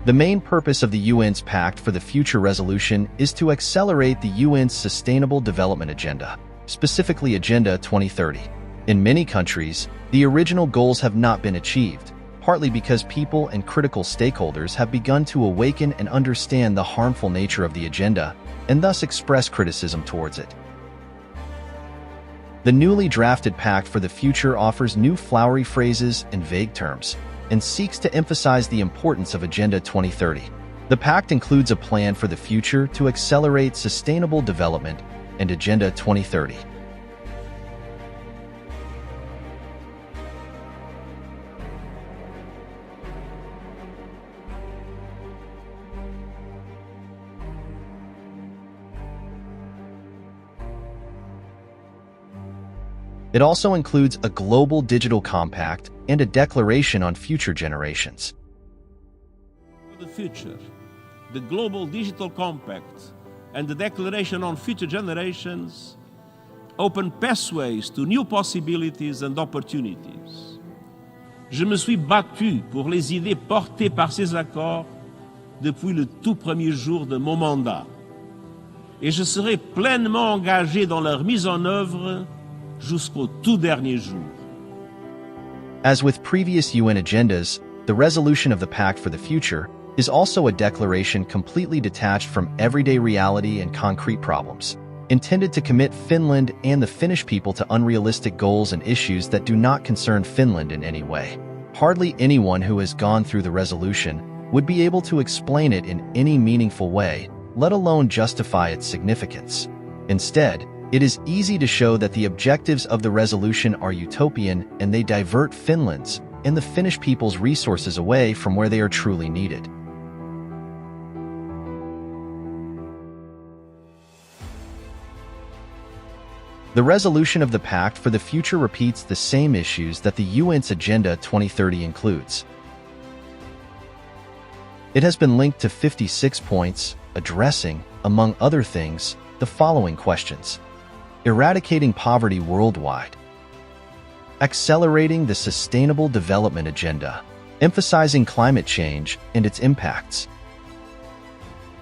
The main purpose of the UN's Pact for the Future resolution is to accelerate the UN's Sustainable Development Agenda, specifically Agenda 2030. In many countries, the original goals have not been achieved, partly because people and critical stakeholders have begun to awaken and understand the harmful nature of the agenda, and thus express criticism towards it. The newly drafted Pact for the Future offers new flowery phrases and vague terms, and seeks to emphasize the importance of Agenda 2030. The Pact includes a plan for the future to accelerate sustainable development and Agenda 2030. It also includes a global digital compact and a declaration on future generations. For the future, the global digital compact and the declaration on future generations open pathways to new possibilities and opportunities. Je me suis battu pour les idées portées par ces accords depuis le tout premier jour de mon mandat. Et je serai pleinement engagé dans leur mise en œuvre jusqu'au tout dernier jour. As with previous UN agendas, the resolution of the Pact for the Future is also a declaration completely detached from everyday reality and concrete problems, intended to commit Finland and the Finnish people to unrealistic goals and issues that do not concern Finland in any way. Hardly anyone who has gone through the resolution would be able to explain it in any meaningful way, let alone justify its significance. Instead, it is easy to show that the objectives of the resolution are utopian and they divert Finland's and the Finnish people's resources away from where they are truly needed. The resolution of the Pact for the Future repeats the same issues that the UN's Agenda 2030 includes. It has been linked to 56 points, addressing, among other things, the following questions: eradicating poverty worldwide, accelerating the Sustainable Development Agenda, emphasizing climate change and its impacts,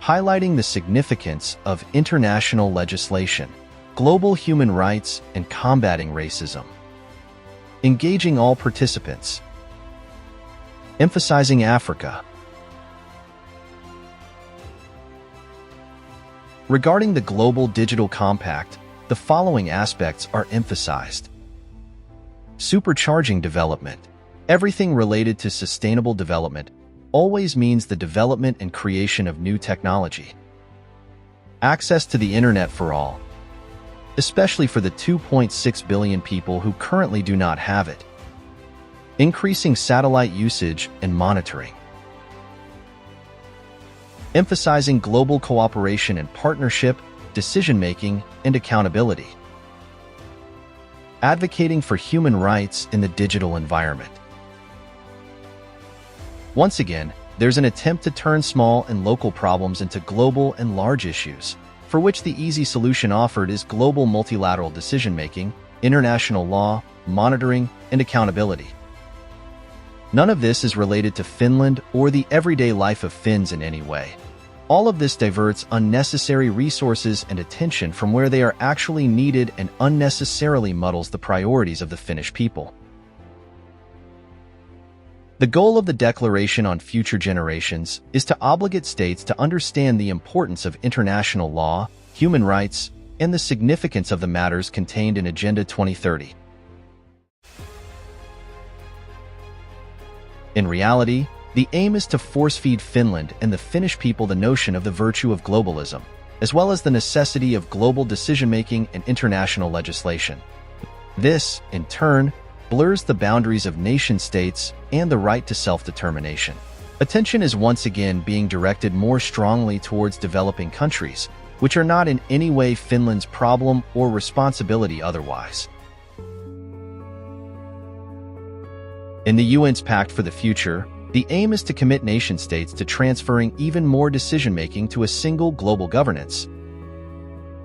highlighting the significance of international legislation, global human rights, and combating racism, engaging all participants, emphasizing Africa. Regarding the Global Digital Compact, the following aspects are emphasized: supercharging development. Everything related to sustainable development always means the development and creation of new technology. Access to the internet for all, especially for the 2.6 billion people who currently do not have it. Increasing satellite usage and monitoring. Emphasizing global cooperation and partnership, decision-making, and accountability. Advocating for human rights in the digital environment. Once again, there's an attempt to turn small and local problems into global and large issues, for which the easy solution offered is global multilateral decision-making, international law, monitoring, and accountability. None of this is related to Finland or the everyday life of Finns in any way. All of this diverts unnecessary resources and attention from where they are actually needed and unnecessarily muddles the priorities of the Finnish people. The goal of the Declaration on Future Generations is to obligate states to understand the importance of international law, human rights, and the significance of the matters contained in Agenda 2030. In reality, the aim is to force-feed Finland and the Finnish people the notion of the virtue of globalism, as well as the necessity of global decision-making and international legislation. This, in turn, blurs the boundaries of nation-states and the right to self-determination. Attention is once again being directed more strongly towards developing countries, which are not in any way Finland's problem or responsibility otherwise. In the UN's Pact for the Future, the aim is to commit nation-states to transferring even more decision-making to a single global governance,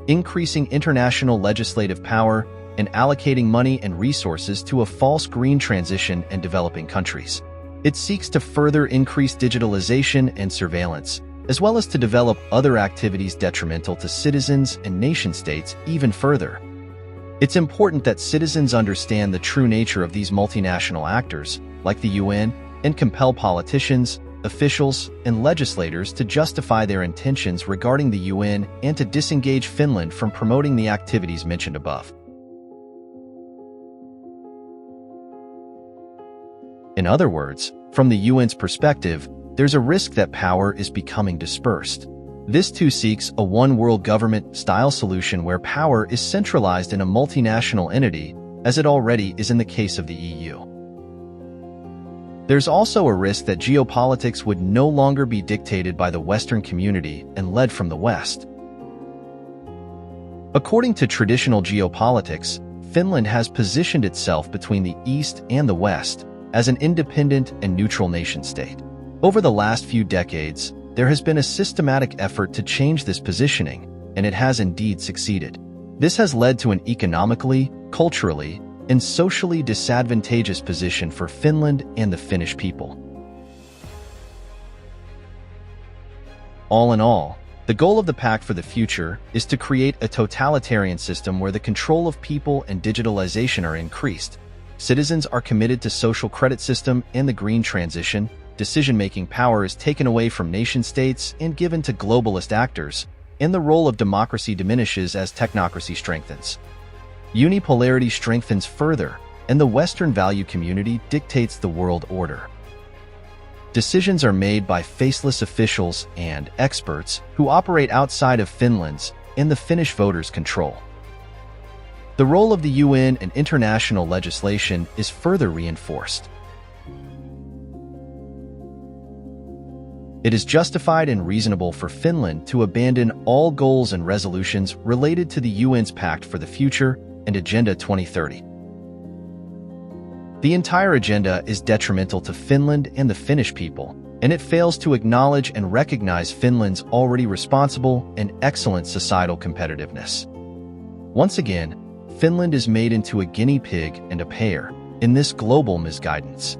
increasing international legislative power, and allocating money and resources to a false green transition in developing countries. It seeks to further increase digitalization and surveillance, as well as to develop other activities detrimental to citizens and nation-states even further. It's important that citizens understand the true nature of these multinational actors, like the UN, and compel politicians, officials, and legislators to justify their intentions regarding the UN and to disengage Finland from promoting the activities mentioned above. In other words, from the UN's perspective, there's a risk that power is becoming dispersed. This too seeks a one-world government-style solution where power is centralized in a multinational entity, as it already is in the case of the EU. There's also a risk that geopolitics would no longer be dictated by the Western community and led from the West. According to traditional geopolitics, Finland has positioned itself between the East and the West as an independent and neutral nation-state. Over the last few decades, there has been a systematic effort to change this positioning, and it has indeed succeeded. This has led to an economically, culturally, and socially disadvantageous position for Finland and the Finnish people. All in all, the goal of the Pact for the Future is to create a totalitarian system where the control of people and digitalization are increased. Citizens are committed to social credit system and the green transition. Decision-making power is taken away from nation-states and given to globalist actors, and the role of democracy diminishes as technocracy strengthens. Unipolarity strengthens further, and the Western value community dictates the world order. Decisions are made by faceless officials and experts who operate outside of Finland's and the Finnish voters' control. The role of the UN and international legislation is further reinforced. It is justified and reasonable for Finland to abandon all goals and resolutions related to the UN's Pact for the Future and Agenda 2030. The entire agenda is detrimental to Finland and the Finnish people, and it fails to acknowledge and recognize Finland's already responsible and excellent societal competitiveness. Once again, Finland is made into a guinea pig and a payer in this global misguidance.